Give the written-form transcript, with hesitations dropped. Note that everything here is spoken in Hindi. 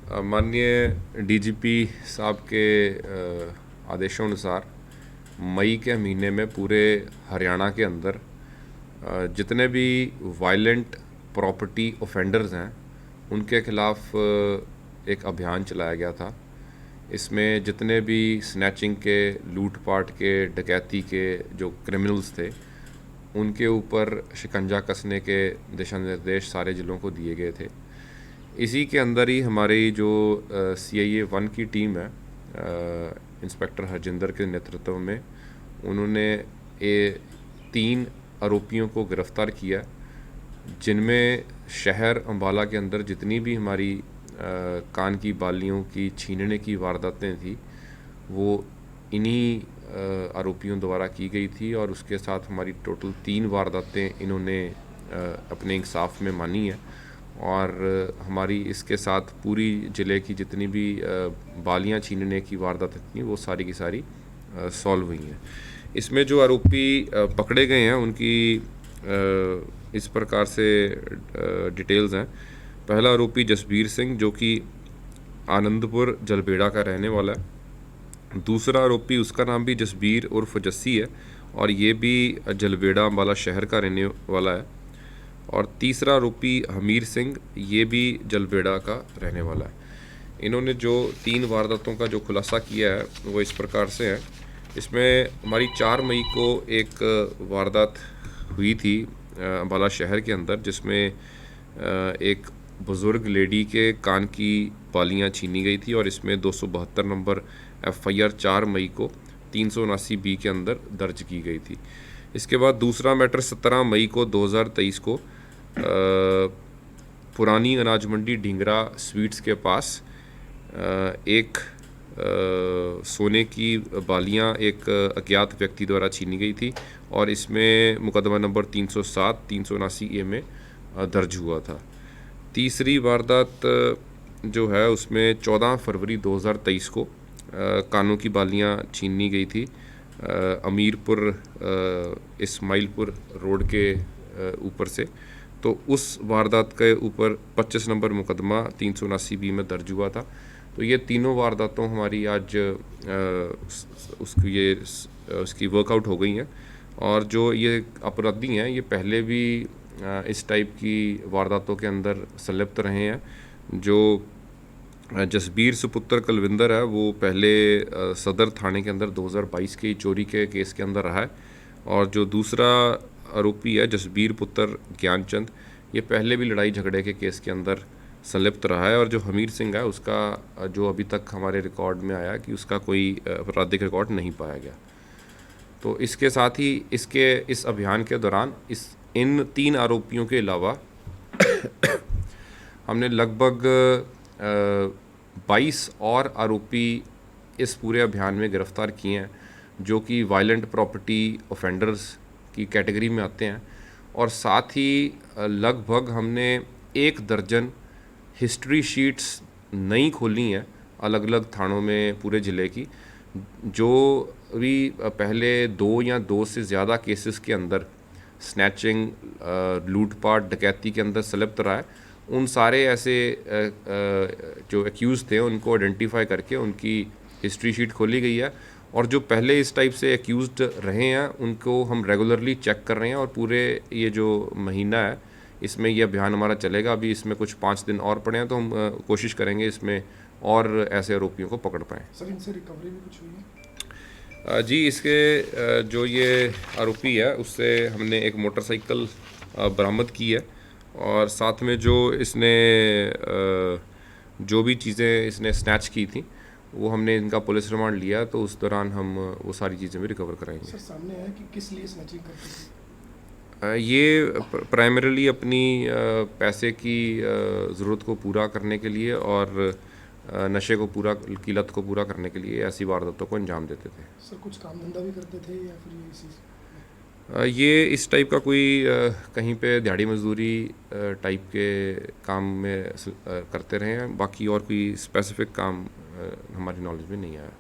माननीय डीजीपी साहब के आदेशों अनुसार मई के महीने में पूरे हरियाणा के अंदर जितने भी वायलेंट प्रॉपर्टी ऑफेंडर्स हैं उनके खिलाफ एक अभियान चलाया गया था। इसमें जितने भी स्नैचिंग के, लूटपाट के, डकैती के जो क्रिमिनल्स थे उनके ऊपर शिकंजा कसने के दिशा निर्देश सारे ज़िलों को दिए गए थे। इसी के अंदर ही हमारी जो CIA 1 की टीम है, इंस्पेक्टर हरजिंदर के नेतृत्व में, उन्होंने 3 आरोपियों को गिरफ़्तार किया, जिनमें शहर अम्बाला के अंदर जितनी भी हमारी कान की बालियों की छीनने की वारदातें थी वो इन्हीं आरोपियों द्वारा की गई थी। और उसके साथ हमारी टोटल 3 वारदातें इन्होंने अपने इंसाफ में मानी है। और हमारी इसके साथ पूरी ज़िले की जितनी भी बालियाँ छीनने की वारदातें थी वो सारी की सारी सॉल्व हुई हैं। इसमें जो आरोपी पकड़े गए हैं उनकी इस प्रकार से डिटेल्स हैं। पहला आरोपी जसबीर सिंह, जो कि आनंदपुर जलबेड़ा का रहने वाला है। दूसरा आरोपी, उसका नाम भी जसबीर उर्फ जस्सी है और ये भी जलबेड़ा अम्बाला शहर का रहने वाला है। और तीसरा आरोपी हमीर सिंह, ये भी जलबेड़ा का रहने वाला है। इन्होंने जो 3 वारदातों का जो खुलासा किया है वो इस प्रकार से है। इसमें हमारी 4 मई को एक वारदात हुई थी अम्बाला शहर के अंदर, जिसमें एक बुज़ुर्ग लेडी के कान की बालियाँ छीनी गई थी और इसमें 272 नंबर FIR 4 मई को 379B के अंदर दर्ज की गई थी। इसके बाद दूसरा मैटर 17 मई को 2023 को पुरानी अनाज मंडी ढींगरा स्वीट्स के पास एक सोने की बालियां एक अज्ञात व्यक्ति द्वारा छीनी गई थी और इसमें मुकदमा नंबर 307 379A में दर्ज हुआ था। तीसरी वारदात जो है उसमें 14 फरवरी 2023 को कानों की बालियां छीनी गई थी अमीरपुर इस्माइलपुर रोड के ऊपर से। तो उस वारदात के ऊपर 25 नंबर मुकदमा 379B में दर्ज हुआ था। तो ये तीनों वारदातों हमारी आज उसकी वर्कआउट हो गई हैं। और जो ये अपराधी हैं ये पहले भी इस टाइप की वारदातों के अंदर संलिप्त रहे हैं। जो जसबीर सुपुत्र कुलविंदर है वो पहले सदर थाने के अंदर 2022 के चोरी के केस के अंदर रहा है। और जो दूसरा आरोपी है जसबीर पुत्र ज्ञानचंद, ये पहले भी लड़ाई झगड़े के केस के अंदर संलिप्त रहा है। और जो हमीर सिंह है उसका जो अभी तक हमारे रिकॉर्ड में आया कि उसका कोई आपराधिक रिकॉर्ड नहीं पाया गया। तो इसके साथ ही इस अभियान के दौरान इन 3 आरोपियों के अलावा हमने लगभग 22 और आरोपी इस पूरे अभियान में गिरफ़्तार किए हैं, जो कि वायलेंट प्रॉपर्टी ऑफेंडर्स की कैटेगरी में आते हैं। और साथ ही लगभग हमने 1 दर्जन हिस्ट्री शीट्स नई खोली हैं अलग अलग थानों में पूरे ज़िले की। जो भी पहले 2 या 2 से ज़्यादा केसेस के अंदर स्नैचिंग, लूटपाट, डकैती के अंदर संलिप्त रहा है, उन सारे ऐसे जो एक्यूज़ थे उनको आइडेंटिफाई करके उनकी हिस्ट्री शीट खोली गई है। और जो पहले इस टाइप से एक्यूज़ड रहे हैं उनको हम रेगुलरली चेक कर रहे हैं। और पूरे ये जो महीना है इसमें ये अभियान हमारा चलेगा। अभी इसमें कुछ 5 दिन और पड़े हैं तो हम कोशिश करेंगे इसमें और ऐसे आरोपियों को पकड़ पाएँ। सर, इनसे रिकवरी भी कुछ हुई है? जी, इसके जो ये आरोपी है उससे हमने एक मोटरसाइकिल बरामद की है। और साथ में जो इसने जो भी चीज़ें इसने स्नैच की थी वो हमने इनका पुलिस रिमांड लिया, तो उस दौरान हम वो सारी चीज़ें भी रिकवर कराएंगे। सर, सामने है कि किस लिए स्नैचिंग करते थे? ये प्राइमरीली अपनी पैसे की ज़रूरत को पूरा करने के लिए और नशे को की लत को पूरा करने के लिए ऐसी वारदातों को अंजाम देते थे। सर, कुछ काम धंधा भी करते थे या फिर ये इसी? ये इस टाइप का कोई कहीं पे दिहाड़ी मजदूरी टाइप के काम में करते रहे हैं। बाकी और कोई स्पेसिफिक काम हमारी नॉलेज में नहीं आया।